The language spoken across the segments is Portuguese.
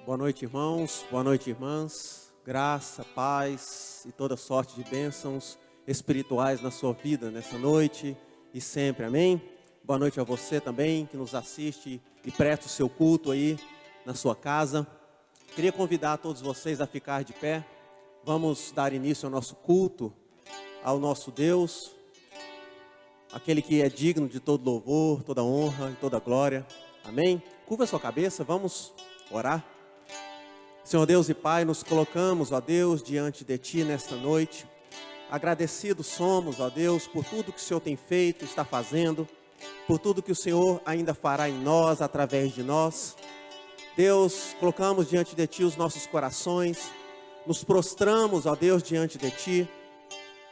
Boa noite, irmãos. Boa noite, irmãs. Graça, paz e toda sorte de bênçãos espirituais na sua vida nessa noite e sempre. Amém? Boa noite a você também que nos assiste e presta o seu culto aí na sua casa. Queria convidar todos vocês a ficar de pé. Vamos dar início ao nosso culto, ao nosso Deus, aquele que é digno de todo louvor, toda honra e toda glória. Amém? Curva a sua cabeça, vamos orar. Senhor Deus e Pai, nos colocamos, ó Deus, diante de Ti nesta noite. Agradecidos somos, ó Deus, por tudo que o Senhor tem feito, está fazendo, por tudo que o Senhor ainda fará em nós, através de nós. Deus, colocamos diante de Ti os nossos corações, nos prostramos, ó Deus, diante de Ti,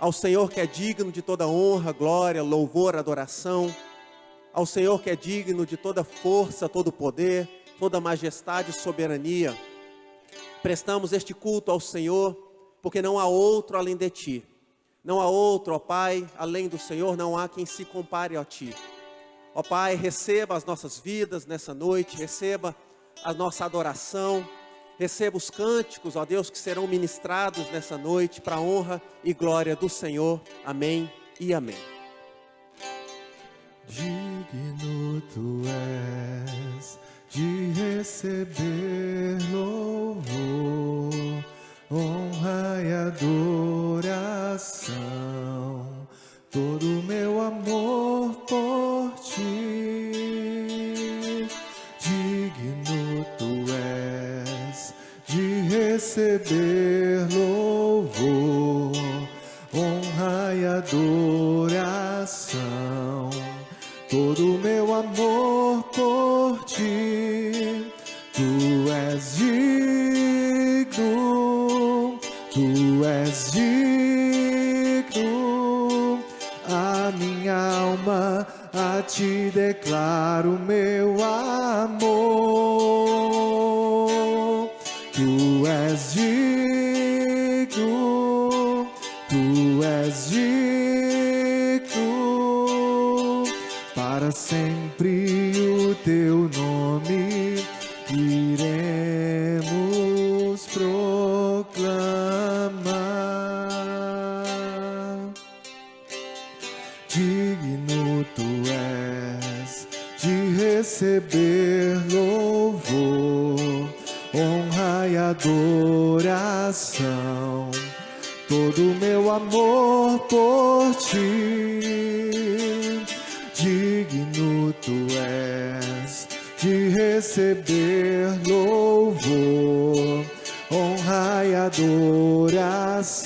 ao Senhor que é digno de toda honra, glória, louvor, adoração, ao Senhor que é digno de toda força, todo poder, toda majestade e soberania. Prestamos este culto ao Senhor, porque não há outro além de Ti. Não há outro, ó Pai, além do Senhor, não há quem se compare a Ti. Ó Pai, receba as nossas vidas nessa noite, receba a nossa adoração, receba os cânticos, ó Deus, que serão ministrados nessa noite, para a honra e glória do Senhor. Amém e amém. Digno Tu és de receber louvor, honra e adoração, todo o meu amor por Ti. Digno Tu és de receber louvor, honra e adoração, todo o meu amor por Ti. Tu és digno, Tu és digno. A minha alma a Ti declara o meu amor. Tu és digno, Tu és digno. Para sempre o Teu nome iremos proclamar. Digno Tu és de receber louvor, honra e adoração, todo o meu amor por Ti. Digno Tu és de receber louvor, honra e adoração,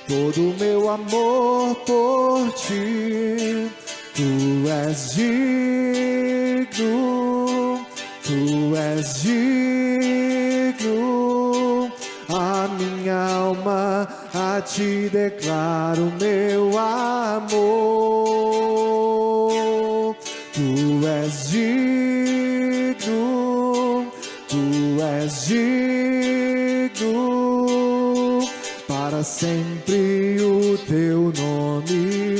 todo o meu amor por Ti. Tu és digno, Tu és digno. A minha alma a Ti declara o meu amor. Tu és digno, Tu és digno. Para sempre o Teu nome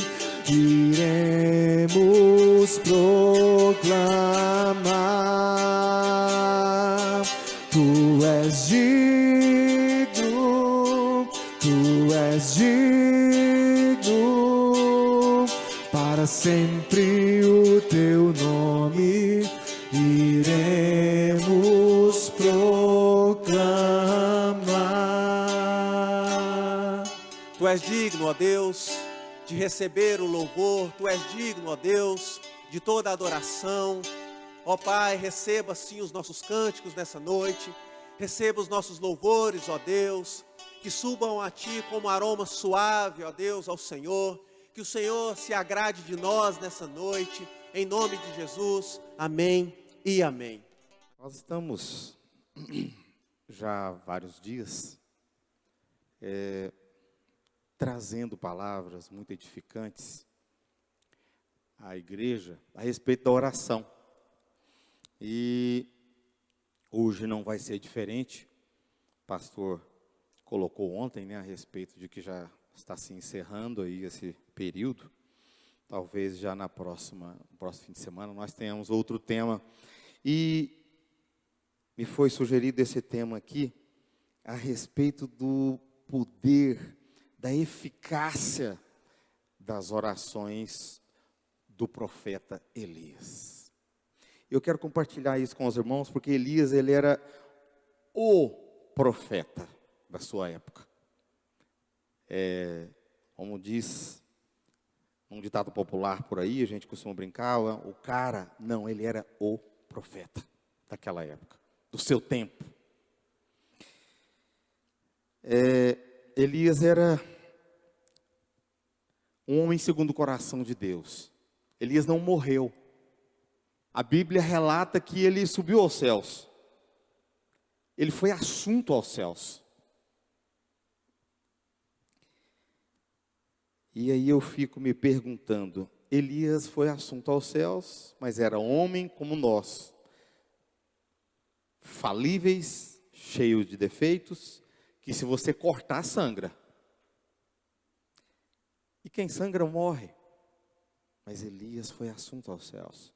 iremos proclamar. Tu és digno, Tu és digno. Para sempre o Teu nome iremos proclamar. Tu és digno, ó Deus, de receber o louvor. Tu és digno, ó Deus, de toda a adoração. Ó Pai, receba sim os nossos cânticos nessa noite. Receba os nossos louvores, ó Deus, que subam a Ti como aroma suave, ó Deus, ao Senhor. Que o Senhor se agrade de nós nessa noite, em nome de Jesus. Amém e amém. Nós estamos já há vários dias trazendo palavras muito edificantes à igreja a respeito da oração. E hoje não vai ser diferente. O pastor colocou ontem, a respeito de que já está se encerrando aí esse período. Talvez já no próximo fim de semana nós tenhamos outro tema. E me foi sugerido esse tema aqui, a respeito do poder, da eficácia das orações do profeta Elias. Eu quero compartilhar isso com os irmãos, porque Elias, ele era o profeta da sua época. Como diz um ditado popular por aí, a gente costuma brincar, o cara, não, ele era o profeta daquela época, do seu tempo. Elias era um homem segundo o coração de Deus. Elias não morreu. A Bíblia relata que ele subiu aos céus. Ele foi assunto aos céus. E aí eu fico me perguntando, Elias foi assunto aos céus, mas era homem como nós, falíveis, cheios de defeitos, que se você cortar, sangra. E quem sangra morre. Mas Elias foi assunto aos céus.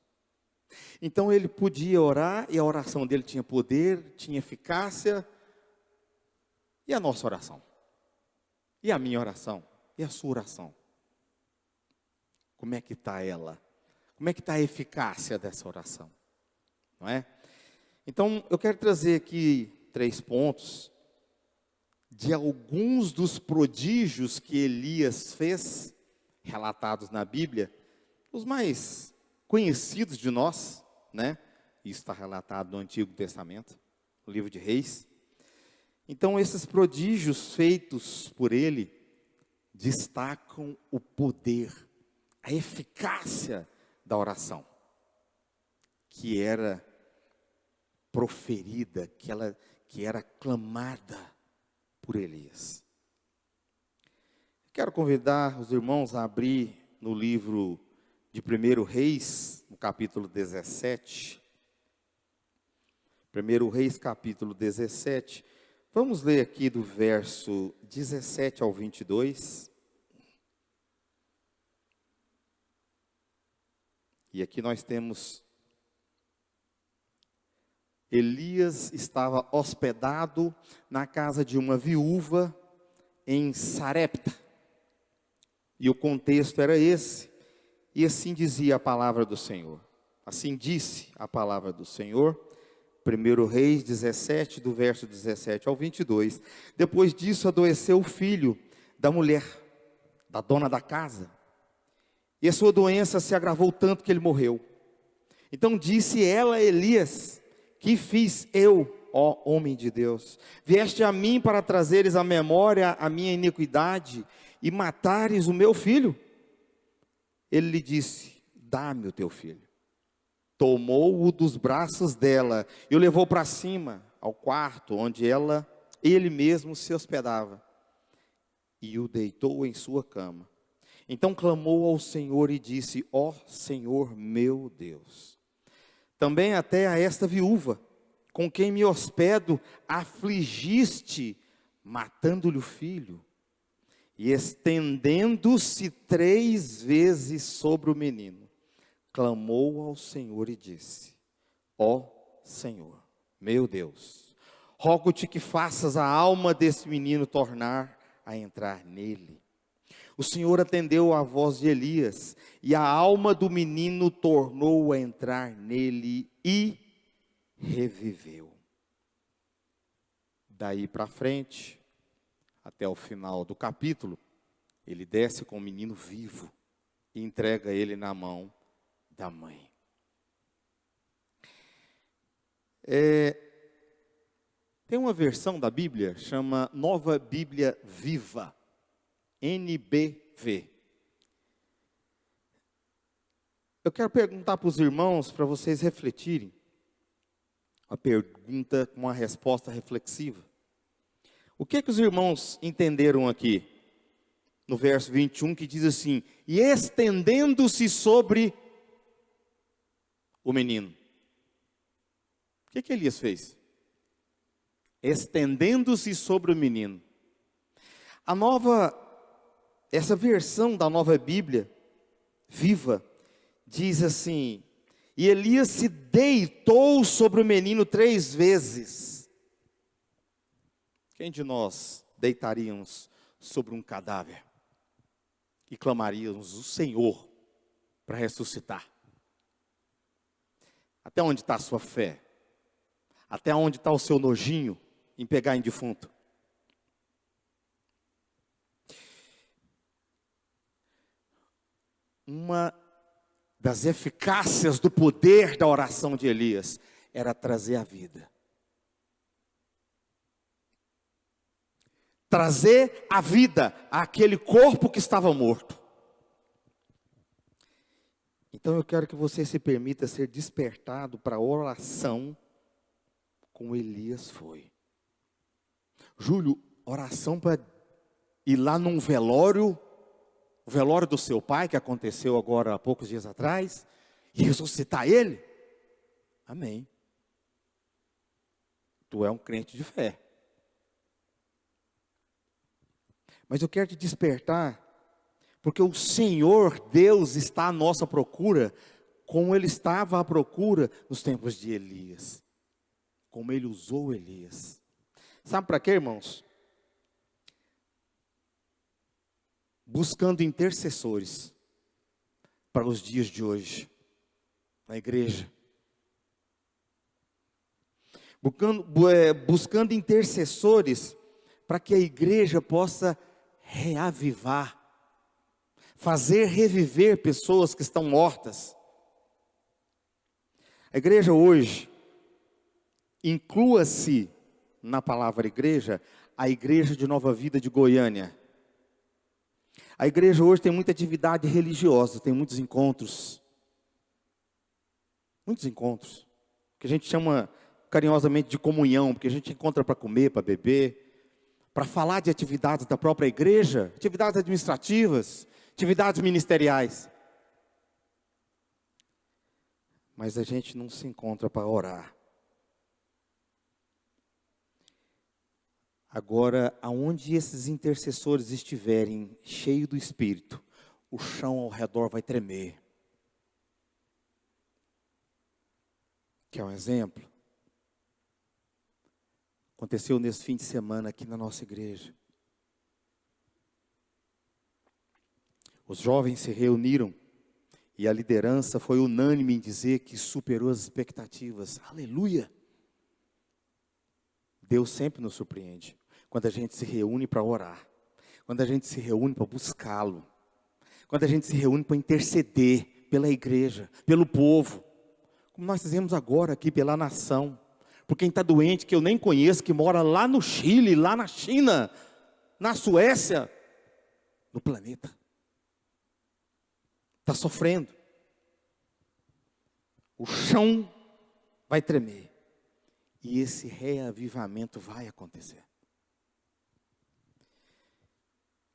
Então ele podia orar, e a oração dele tinha poder, tinha eficácia. E a nossa oração? E a minha oração? E a sua oração? Como é que está ela? Como é que está a eficácia dessa oração? Não é? Então, eu quero trazer aqui 3 pontos de alguns dos prodígios que Elias fez, relatados na Bíblia, os mais conhecidos de nós, né? Isso está relatado no Antigo Testamento, no livro de Reis. Então, esses prodígios feitos por ele destacam o poder, a eficácia da oração, que era proferida, que era clamada por Elias. Quero convidar os irmãos a abrir no livro de 1 Reis, no capítulo 17. 1 Reis, capítulo 17. Vamos ler aqui do verso 17 ao 22. E aqui nós temos: Elias estava hospedado na casa de uma viúva em Sarepta. E o contexto era esse. E assim dizia a palavra do Senhor. Assim disse a palavra do Senhor. 1 Reis 17, do verso 17 ao 22. Depois disso adoeceu o filho da mulher, da dona da casa. E a sua doença se agravou tanto que ele morreu. Então disse ela a Elias: que fiz eu, ó homem de Deus? Vieste a mim para trazeres à memória a minha iniquidade e matares o meu filho? Ele lhe disse: dá-me o teu filho. Tomou-o dos braços dela e o levou para cima, ao quarto onde ele mesmo se hospedava, e o deitou em sua cama. Então clamou ao Senhor e disse: ó Senhor meu Deus, também até a esta viúva, com quem me hospedo, afligiste, matando-lhe o filho. E estendendo-se 3 vezes sobre o menino, clamou ao Senhor e disse: ó Senhor, meu Deus, rogo-te que faças a alma desse menino tornar a entrar nele. O Senhor atendeu à voz de Elias, e a alma do menino tornou a entrar nele e reviveu. Daí para frente, até o final do capítulo, ele desce com o menino vivo e entrega ele na mão da mãe. Tem uma versão da Bíblia, chama Nova Bíblia Viva, NBV. Eu quero perguntar para os irmãos, para vocês refletirem, a pergunta com uma resposta reflexiva. O que os irmãos entenderam aqui? No verso 21, que diz assim: e estendendo-se sobre o menino. O que Elias fez? Estendendo-se sobre o menino. Essa versão da Nova Bíblia Viva diz assim: E Elias se deitou sobre o menino 3 vezes. Quem de nós deitaríamos sobre um cadáver e clamaríamos o Senhor para ressuscitar? Até onde está a sua fé? Até onde está o seu nojinho em pegar em defunto? Uma das eficácias do poder da oração de Elias era trazer a vida. Trazer a vida àquele corpo que estava morto. Então eu quero que você se permita ser despertado para a oração como Elias foi. Júlio, oração para ir lá num velório, o velório do seu pai, que aconteceu agora há poucos dias atrás, e ressuscitar ele? Amém. Tu é um crente de fé. Mas eu quero te despertar, porque o Senhor Deus está à nossa procura, como Ele estava à procura nos tempos de Elias. Como Ele usou Elias. Sabe para quê, irmãos? Buscando intercessores para os dias de hoje, na igreja. Buscando intercessores para que a igreja possa reavivar, fazer reviver pessoas que estão mortas. A igreja hoje, inclua-se na palavra igreja, a igreja de Nova Vida de Goiânia. A igreja hoje tem muita atividade religiosa, tem muitos encontros. Muitos encontros, que a gente chama carinhosamente de comunhão, porque a gente encontra para comer, para beber, para falar de atividades da própria igreja, atividades administrativas, atividades ministeriais. Mas a gente não se encontra para orar. Agora, aonde esses intercessores estiverem cheios do Espírito, o chão ao redor vai tremer. Quer um exemplo? Aconteceu nesse fim de semana aqui na nossa igreja. Os jovens se reuniram e a liderança foi unânime em dizer que superou as expectativas. Aleluia! Deus sempre nos surpreende quando a gente se reúne para orar, quando a gente se reúne para buscá-lo, quando a gente se reúne para interceder pela igreja, pelo povo, como nós fizemos agora aqui pela nação, por quem está doente, que eu nem conheço, que mora lá no Chile, lá na China, na Suécia, no planeta. Está sofrendo. O chão vai tremer. E esse reavivamento vai acontecer.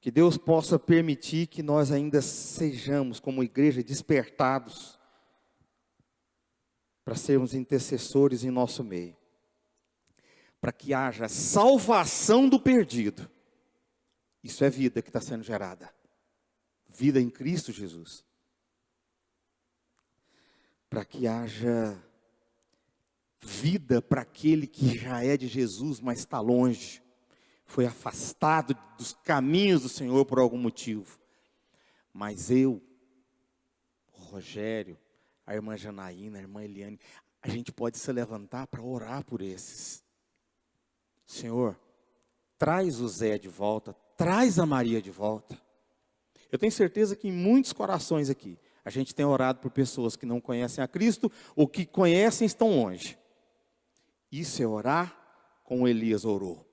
Que Deus possa permitir que nós ainda sejamos, como igreja, despertados para sermos intercessores em nosso meio. Para que haja salvação do perdido. Isso é vida que está sendo gerada. Vida em Cristo Jesus. Para que haja vida para aquele que já é de Jesus, mas está longe. Foi afastado dos caminhos do Senhor por algum motivo. Mas eu, o Rogério, a irmã Janaína, a irmã Eliane, a gente pode se levantar para orar por esses. Senhor, traz o Zé de volta, traz a Maria de volta. Eu tenho certeza que em muitos corações aqui, a gente tem orado por pessoas que não conhecem a Cristo, ou que conhecem e estão longe. Isso é orar como Elias orou.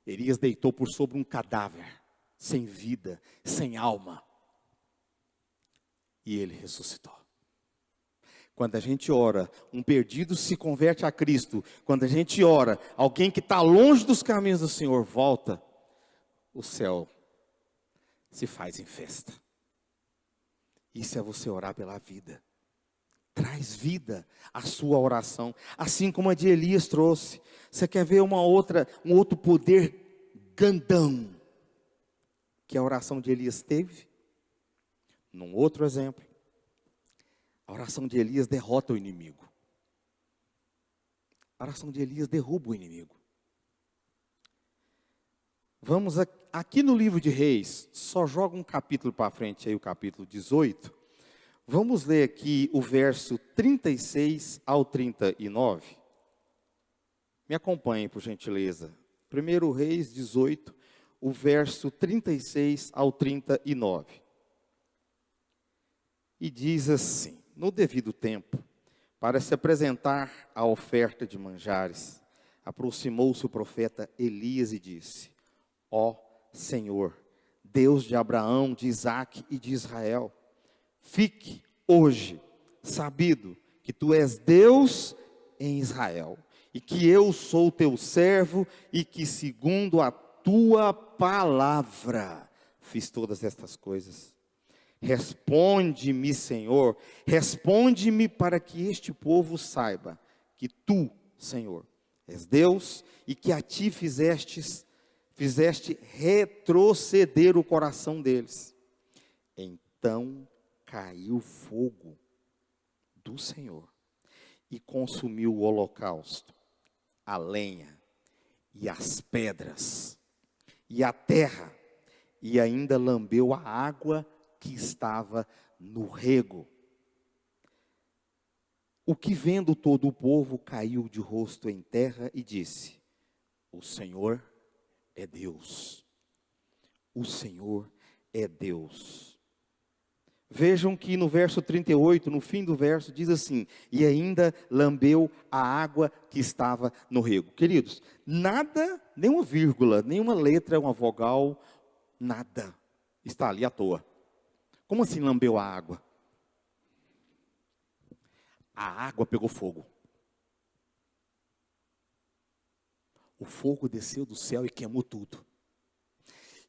Elias deitou por sobre um cadáver, sem vida, sem alma. E ele ressuscitou. Quando a gente ora, um perdido se converte a Cristo. Quando a gente ora, alguém que está longe dos caminhos do Senhor volta, o céu se faz em festa. Isso é você orar pela vida. Traz vida à sua oração, assim como a de Elias trouxe. Você quer ver um outro poder grandão que a oração de Elias teve? Num outro exemplo, A oração de Elias derrota o inimigo. A oração de Elias derruba o inimigo. Vamos aqui no livro de Reis, só joga um capítulo para frente aí, o capítulo 18. Vamos ler aqui o verso 36 ao 39. Me acompanhem, por gentileza. 1 Reis 18, o verso 36 ao 39. E diz assim: no devido tempo, para se apresentar a oferta de manjares, aproximou-se o profeta Elias e disse: ó Senhor, Deus de Abraão, de Isaque e de Israel, fique hoje sabido que tu és Deus em Israel, e que eu sou teu servo, e que segundo a tua palavra fiz todas estas coisas. Responde-me, Senhor, responde-me para que este povo saiba que tu, Senhor, és Deus, e que a ti fizeste retroceder o coração deles. Então caiu fogo do Senhor e consumiu o holocausto, a lenha e as pedras e a terra, e ainda lambeu a água que estava no rego. O que vendo todo o povo caiu de rosto em terra e disse: o Senhor é Deus. O Senhor é Deus. Vejam que no verso 38, no fim do verso, diz assim: e ainda lambeu a água que estava no rego. Queridos, nada, nenhuma vírgula, nenhuma letra, uma vogal, nada está ali à toa. Como assim lambeu a água? A água pegou fogo. O fogo desceu do céu e queimou tudo.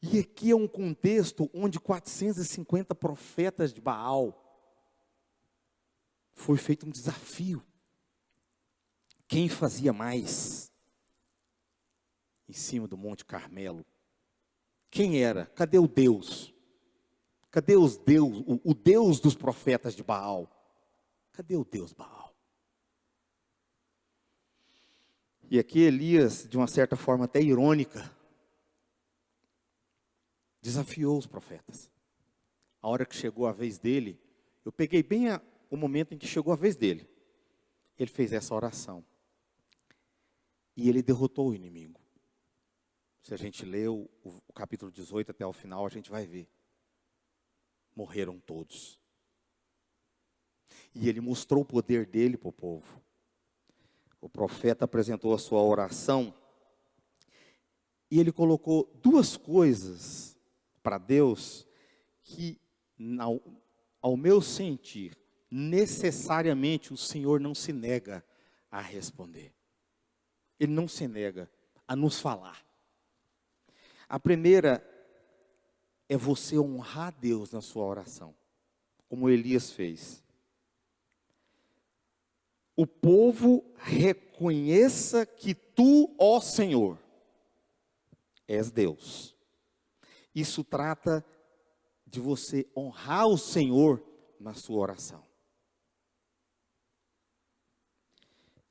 E aqui é um contexto onde 450 profetas de Baal, foi feito um desafio. Quem fazia mais em cima do Monte Carmelo? Quem era? Cadê o Deus? Cadê o Deus dos profetas de Baal? Cadê o Deus Baal? E aqui Elias, de uma certa forma até irônica, desafiou os profetas. A hora que chegou a vez dele, eu peguei bem o momento em que chegou a vez dele. Ele fez essa oração. E ele derrotou o inimigo. Se a gente ler o capítulo 18 até o final, a gente vai ver. Morreram todos. E ele mostrou o poder dele para o povo. O profeta apresentou a sua oração. E ele colocou duas coisas para Deus que, ao meu sentir, necessariamente o Senhor não se nega a responder. Ele não se nega a nos falar. A primeira é você honrar Deus na sua oração, como Elias fez. O povo reconheça que tu, ó Senhor, és Deus. Isso trata de você honrar o Senhor na sua oração.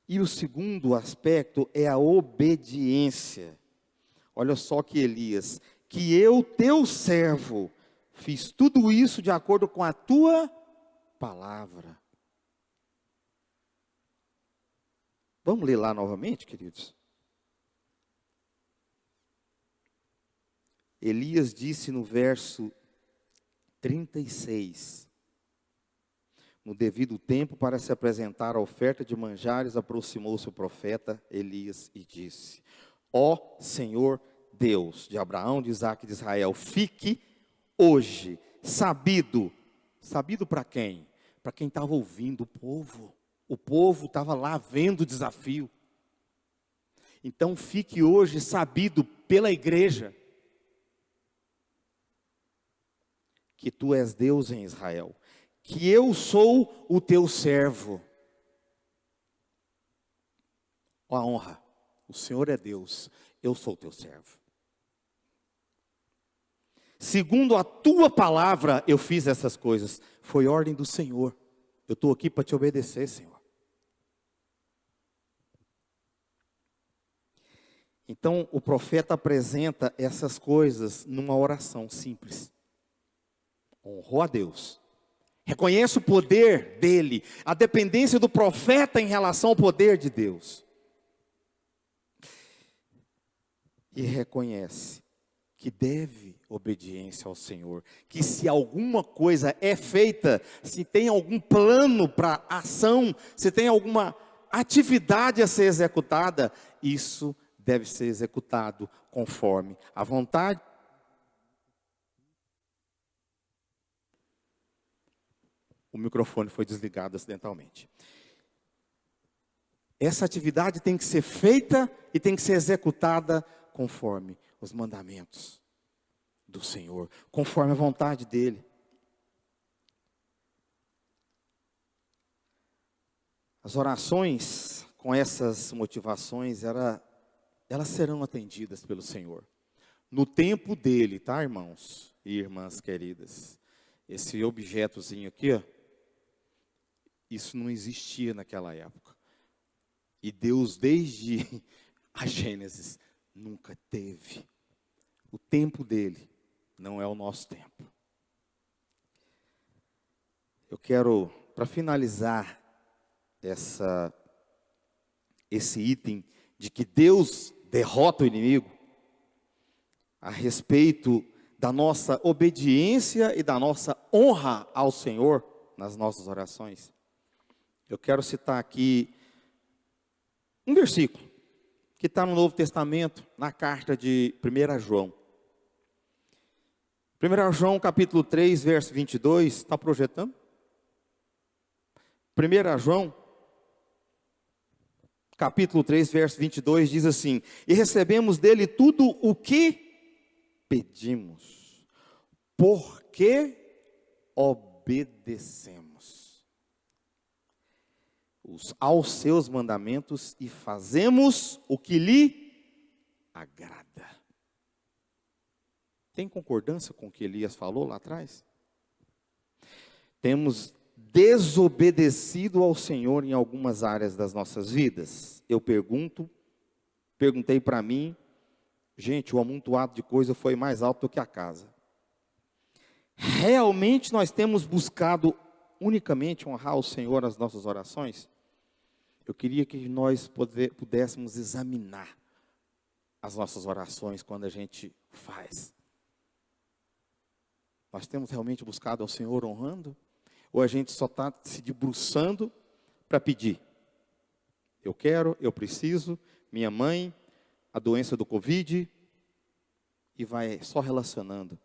E o segundo aspecto é a obediência. Olha só que Elias, que eu, teu servo, fiz tudo isso de acordo com a tua palavra. Vamos ler lá novamente, queridos? Elias disse no verso 36, no devido tempo, para se apresentar a oferta de manjares, aproximou-se o profeta Elias e disse: ó Senhor Deus de Abraão, de Isaque e de Israel, fique hoje sabido. Sabido para quem? Para quem estava ouvindo o povo. O povo estava lá vendo o desafio. Então fique hoje sabido pela igreja que tu és Deus em Israel, que eu sou o teu servo. Ó, a honra, o Senhor é Deus, eu sou o teu servo. Segundo a tua palavra eu fiz essas coisas, foi ordem do Senhor. Eu estou aqui para te obedecer, Senhor. Então, o profeta apresenta essas coisas numa oração simples. Honrou a Deus. Reconhece o poder dele, a dependência do profeta em relação ao poder de Deus. E reconhece que deve obediência ao Senhor, que se alguma coisa é feita, se tem algum plano para ação, se tem alguma atividade a ser executada, isso deve ser executado conforme a vontade. O microfone foi desligado acidentalmente. Essa atividade tem que ser feita e tem que ser executada conforme os mandamentos do Senhor, conforme a vontade dEle. As orações com essas motivações, elas serão atendidas pelo Senhor. No tempo dEle, tá, irmãos e irmãs queridas? Esse objetozinho aqui, ó, isso não existia naquela época. E Deus, desde a Gênesis, nunca teve. O tempo dele não é o nosso tempo. Eu quero, para finalizar esse item de que Deus derrota o inimigo, a respeito da nossa obediência e da nossa honra ao Senhor nas nossas orações, eu quero citar aqui um versículo que está no Novo Testamento, na carta de 1 João. 1 João capítulo 3, verso 22, está projetando? 1 João capítulo 3, verso 22, diz assim: e recebemos dele tudo o que pedimos, porque obedecemos aos seus mandamentos e fazemos o que lhe agrada. Tem concordância com o que Elias falou lá atrás? Temos desobedecido ao Senhor em algumas áreas das nossas vidas. Eu perguntei para mim, gente, o amontoado de coisa foi mais alto do que a casa. Realmente nós temos buscado unicamente honrar o Senhor nas nossas orações? Eu queria que nós pudéssemos examinar as nossas orações quando a gente faz. Nós temos realmente buscado ao Senhor honrando? Ou a gente só está se debruçando para pedir? Eu quero, eu preciso, minha mãe, a doença do Covid, e vai só relacionando.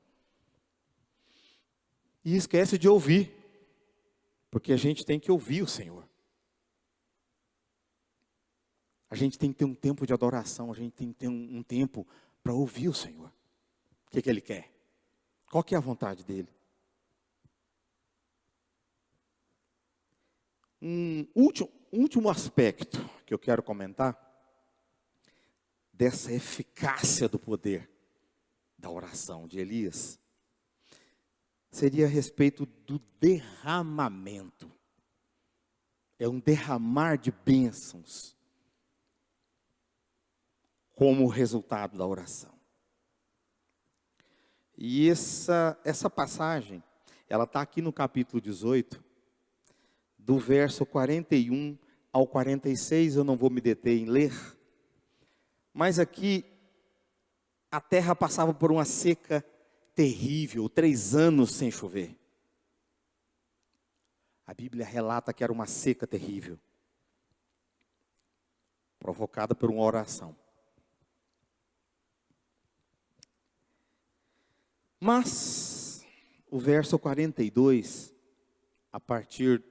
E esquece de ouvir, porque a gente tem que ouvir o Senhor. A gente tem que ter um tempo de adoração, a gente tem que ter um tempo para ouvir o Senhor. O que Ele quer? Qual que é a vontade dEle? Um último aspecto que eu quero comentar, dessa eficácia do poder da oração de Elias, seria a respeito do derramamento. É um derramar de bênçãos como resultado da oração. E essa passagem, ela está aqui no capítulo 18, do verso 41 ao 46, eu não vou me deter em ler, mas aqui a terra passava por uma seca terrível, 3 anos sem chover. A Bíblia relata que era uma seca terrível, provocada por uma oração. Mas o verso 42, a partir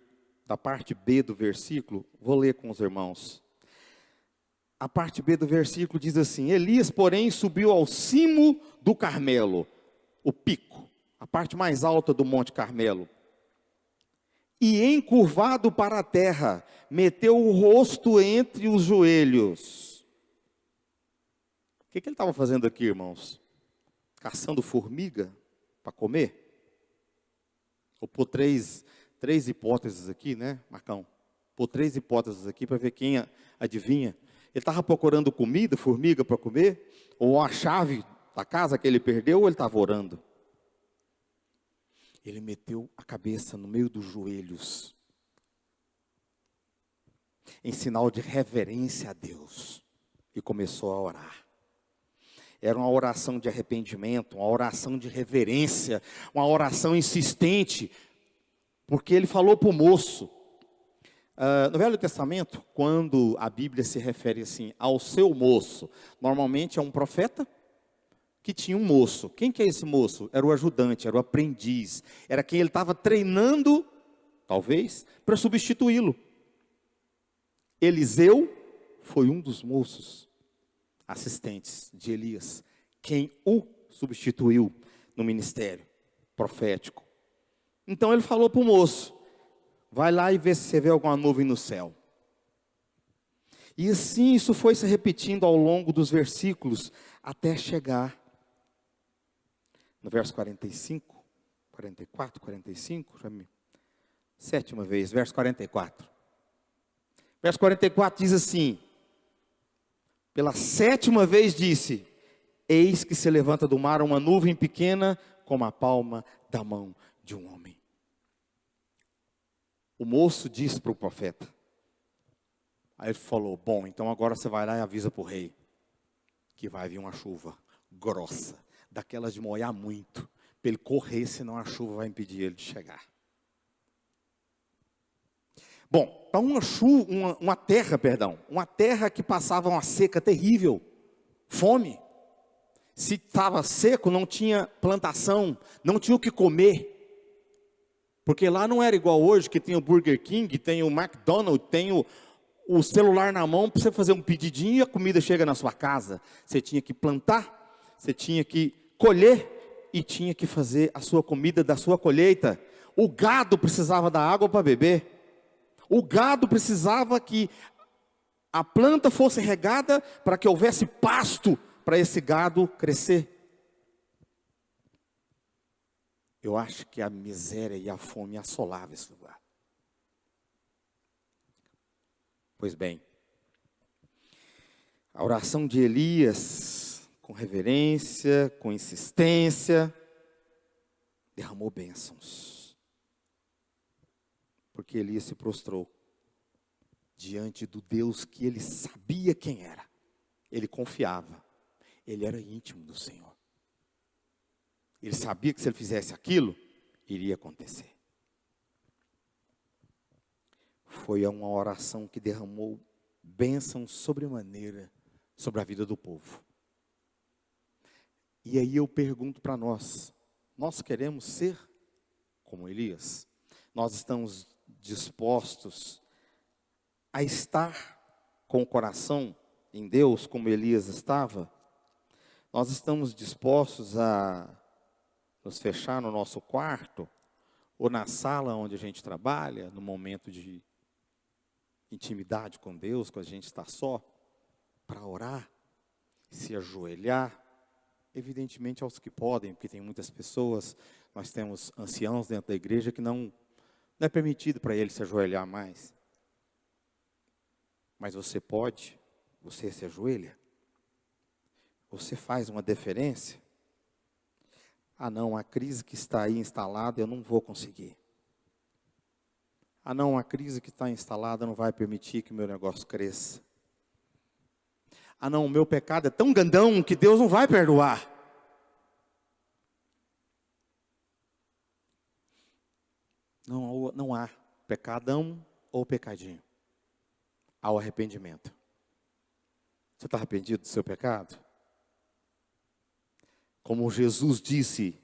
da parte B do versículo, vou ler com os irmãos. A parte B do versículo diz assim: Elias, porém, subiu ao cimo do Carmelo, o pico, a parte mais alta do Monte Carmelo, e encurvado para a terra, meteu o rosto entre os joelhos. O que ele estava fazendo aqui, irmãos? Caçando formiga para comer? Ou por 3 3 hipóteses aqui, né, Marcão? Pôr 3 hipóteses aqui para ver quem adivinha. Ele estava procurando comida, formiga para comer, ou a chave da casa que ele perdeu, ou ele estava orando? Ele meteu a cabeça no meio dos joelhos, em sinal de reverência a Deus, e começou a orar. Era uma oração de arrependimento, uma oração de reverência, uma oração insistente, porque ele falou para o moço. No Velho Testamento, quando a Bíblia se refere assim ao seu moço, normalmente é um profeta que tinha um moço. Quem que é esse moço? Era o ajudante, era o aprendiz, era quem ele estava treinando, talvez, para substituí-lo. Eliseu foi um dos moços assistentes de Elias, quem o substituiu no ministério profético. Então ele falou para o moço: vai lá e vê se você vê alguma nuvem no céu. E assim isso foi se repetindo ao longo dos versículos, até chegar no verso 45, 44, 45, sétima vez, verso 44. Verso 44 diz assim: pela 7ª vez disse: eis que se levanta do mar uma nuvem pequena como a palma da mão de um homem. O moço disse para o profeta. Aí ele falou: bom, então agora você vai lá e avisa para o rei que vai vir uma chuva grossa, daquelas de molhar muito, para ele correr, senão a chuva vai impedir ele de chegar. Bom, para uma terra que passava uma seca terrível, fome. Se estava seco, não tinha plantação, não tinha o que comer. Porque lá não era igual hoje, que tem o Burger King, tem o McDonald's, tem o celular na mão para você fazer um pedidinho e a comida chega na sua casa. Você tinha que plantar, você tinha que colher e tinha que fazer a sua comida da sua colheita. O gado precisava da água para beber. O gado precisava que a planta fosse regada para que houvesse pasto para esse gado crescer. Eu acho que a miséria e a fome assolavam esse lugar. Pois bem, a oração de Elias, com reverência, com insistência, derramou bênçãos. Porque Elias se prostrou diante do Deus que ele sabia quem era. Ele confiava. Ele era íntimo do Senhor. Ele sabia que se ele fizesse aquilo, iria acontecer. Foi uma oração que derramou bênçãos sobremaneira sobre a vida do povo. E aí eu pergunto para nós queremos ser como Elias? Nós estamos dispostos a estar com o coração em Deus como Elias estava? Nós estamos dispostos a nos fechar no nosso quarto ou na sala onde a gente trabalha, no momento de intimidade com Deus, quando a gente está só, para orar, se ajoelhar? Evidentemente aos que podem, porque tem muitas pessoas, nós temos anciãos dentro da igreja que não é permitido para ele se ajoelhar mais. Mas você pode, você se ajoelha? Você faz uma deferência? Ah não, a crise que está aí instalada eu não vou conseguir. Ah não, a crise que está instalada não vai permitir que o meu negócio cresça. Ah não, o meu pecado é tão grandão que Deus não vai perdoar. Não há pecadão ou pecadinho. Há o arrependimento. Você está arrependido do seu pecado? Como Jesus disse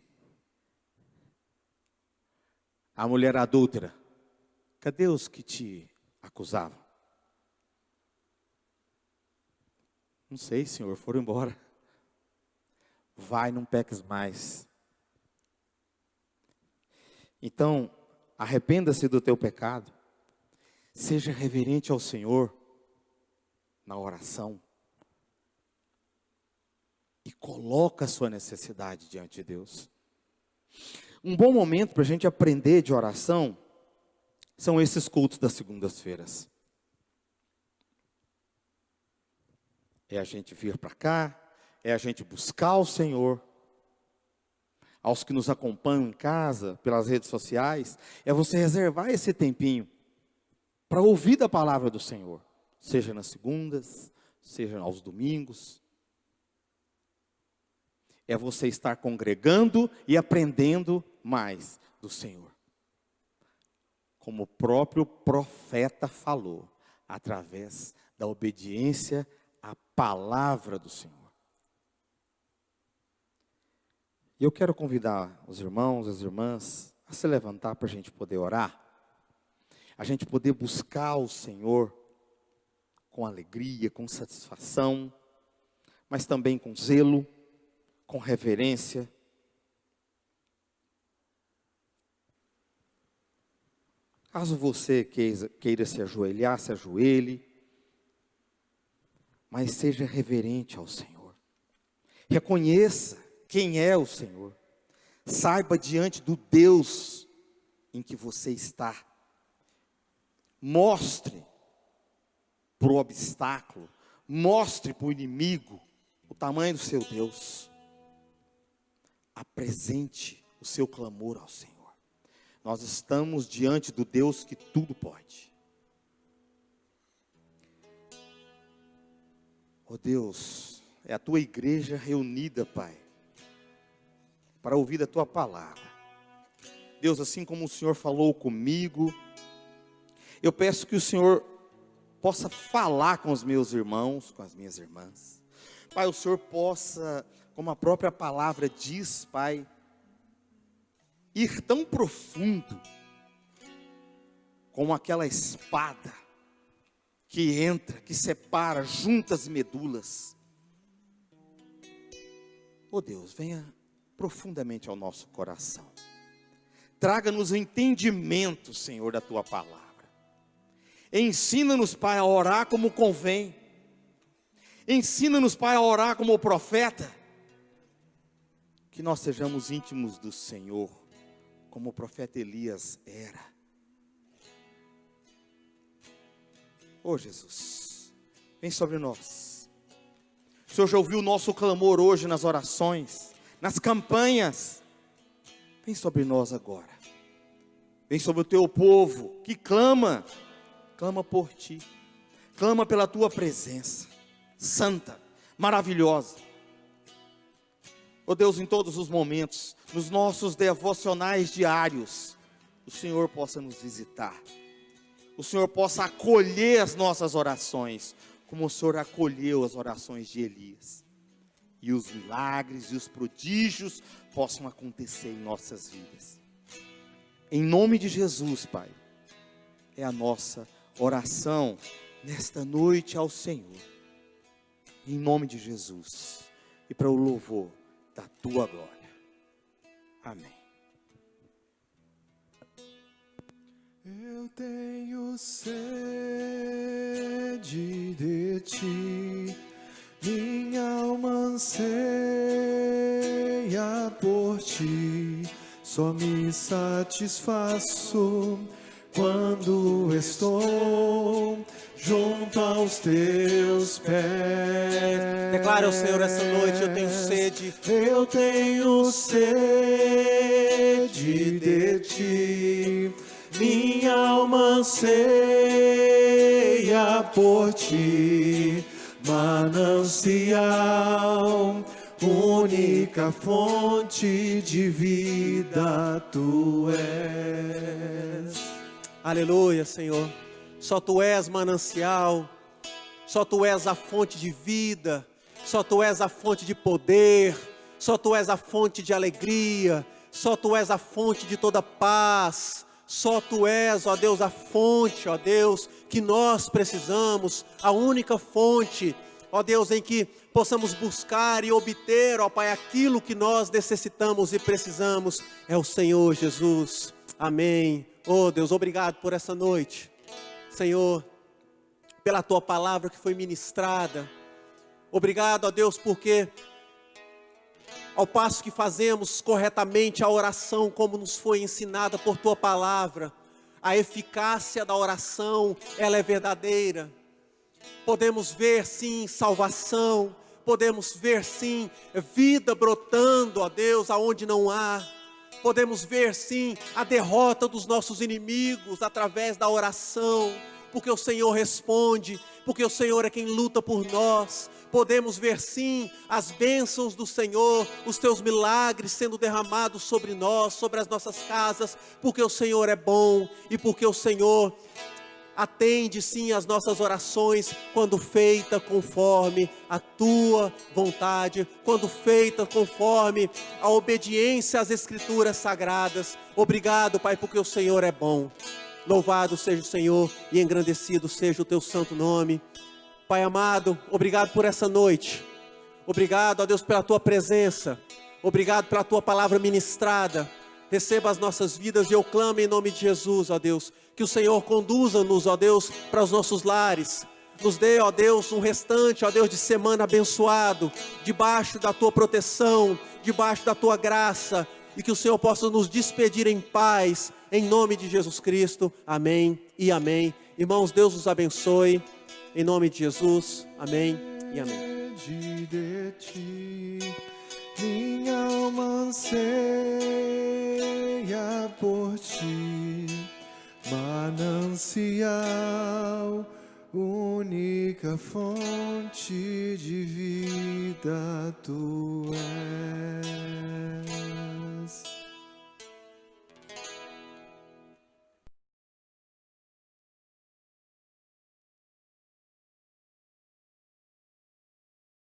à mulher adúltera: cadê os que te acusavam? Não sei, Senhor, foram embora. Vai, não peques mais. Então, arrependa-se do teu pecado. Seja reverente ao Senhor na oração. E coloca a sua necessidade diante de Deus. Um bom momento para a gente aprender de oração são esses cultos das segundas-feiras. É a gente vir para cá, é a gente buscar o Senhor. Aos que nos acompanham em casa, pelas redes sociais, é você reservar esse tempinho para ouvir da palavra do Senhor, seja nas segundas, seja aos domingos. É você estar congregando e aprendendo mais do Senhor. Como o próprio profeta falou, através da obediência à palavra do Senhor. E eu quero convidar os irmãos, as irmãs, a se levantar para a gente poder orar. A gente poder buscar o Senhor com alegria, com satisfação, mas também com zelo, com reverência. Caso você queira se ajoelhar, se ajoelhe, mas seja reverente ao Senhor. Reconheça quem é o Senhor. Saiba diante do Deus em que você está. Mostre para o obstáculo, mostre para o inimigo o tamanho do seu Deus. Apresente o seu clamor ao Senhor. Nós estamos diante do Deus que tudo pode. Oh Deus, é a tua igreja reunida, Pai, para ouvir a tua palavra. Deus, assim como o Senhor falou comigo, eu peço que o Senhor possa falar com os meus irmãos, com as minhas irmãs. Pai, o Senhor possa, como a própria palavra diz, Pai, ir tão profundo, como aquela espada que entra, que separa juntas e medulas. Oh Deus, venha profundamente ao nosso coração. Traga-nos o entendimento, Senhor, da tua palavra. Ensina-nos, Pai, a orar como convém. Ensina-nos, Pai, a orar como o profeta. Que nós sejamos íntimos do Senhor, como o profeta Elias era. Oh Jesus, vem sobre nós. O Senhor já ouviu o nosso clamor hoje nas orações, nas campanhas. Vem sobre nós agora. Vem sobre o teu povo que clama por ti. Clama pela tua presença santa, maravilhosa. Oh Deus, em todos os momentos, nos nossos devocionais diários, o Senhor possa nos visitar. O Senhor possa acolher as nossas orações, como o Senhor acolheu as orações de Elias. E os milagres e os prodígios possam acontecer em nossas vidas. Em nome de Jesus, Pai, é a nossa oração nesta noite ao Senhor. Em nome de Jesus. E para o louvor da tua glória. Amém. Eu tenho sede de ti, minha alma anseia por ti, só me satisfaço quando estou junto aos teus pés. Declara ao Senhor essa noite: eu tenho sede. Eu tenho sede de ti, minha alma anseia por ti, manancial, única fonte de vida tu és. Aleluia, Senhor. Só tu és manancial, só tu és a fonte de vida, só tu és a fonte de poder, só tu és a fonte de alegria, só tu és a fonte de toda paz. Só tu és, ó Deus, a fonte, ó Deus, que nós precisamos, a única fonte, ó Deus, em que possamos buscar e obter, ó Pai, aquilo que nós necessitamos e precisamos, é o Senhor Jesus. Amém. Oh Deus, obrigado por essa noite, Senhor, pela tua palavra que foi ministrada. Obrigado, ó Deus, porque ao passo que fazemos corretamente a oração como nos foi ensinada por tua palavra, a eficácia da oração, ela é verdadeira. Podemos ver sim salvação, podemos ver sim vida brotando, ó Deus, aonde não há. Podemos ver sim a derrota dos nossos inimigos através da oração, porque o Senhor responde, porque o Senhor é quem luta por nós. Podemos ver sim as bênçãos do Senhor, os teus milagres sendo derramados sobre nós, sobre as nossas casas, porque o Senhor é bom e porque o Senhor atende sim as nossas orações quando feita conforme a tua vontade, quando feita conforme a obediência às Escrituras sagradas. Obrigado, Pai, porque o Senhor é bom. Louvado seja o Senhor e engrandecido seja o teu santo nome. Pai amado, obrigado por essa noite. Obrigado, ó Deus, pela tua presença. Obrigado pela tua palavra ministrada. Receba as nossas vidas e eu clamo em nome de Jesus, ó Deus, que o Senhor conduza-nos, ó Deus, para os nossos lares. Nos dê, ó Deus, um restante, ó Deus, de semana abençoado, debaixo da tua proteção, debaixo da tua graça, e que o Senhor possa nos despedir em paz, em nome de Jesus Cristo. Amém e amém. Irmãos, Deus os abençoe, em nome de Jesus. Amém e amém. De ti, minha alma anseia por ti, manancial, única fonte de vida tu és.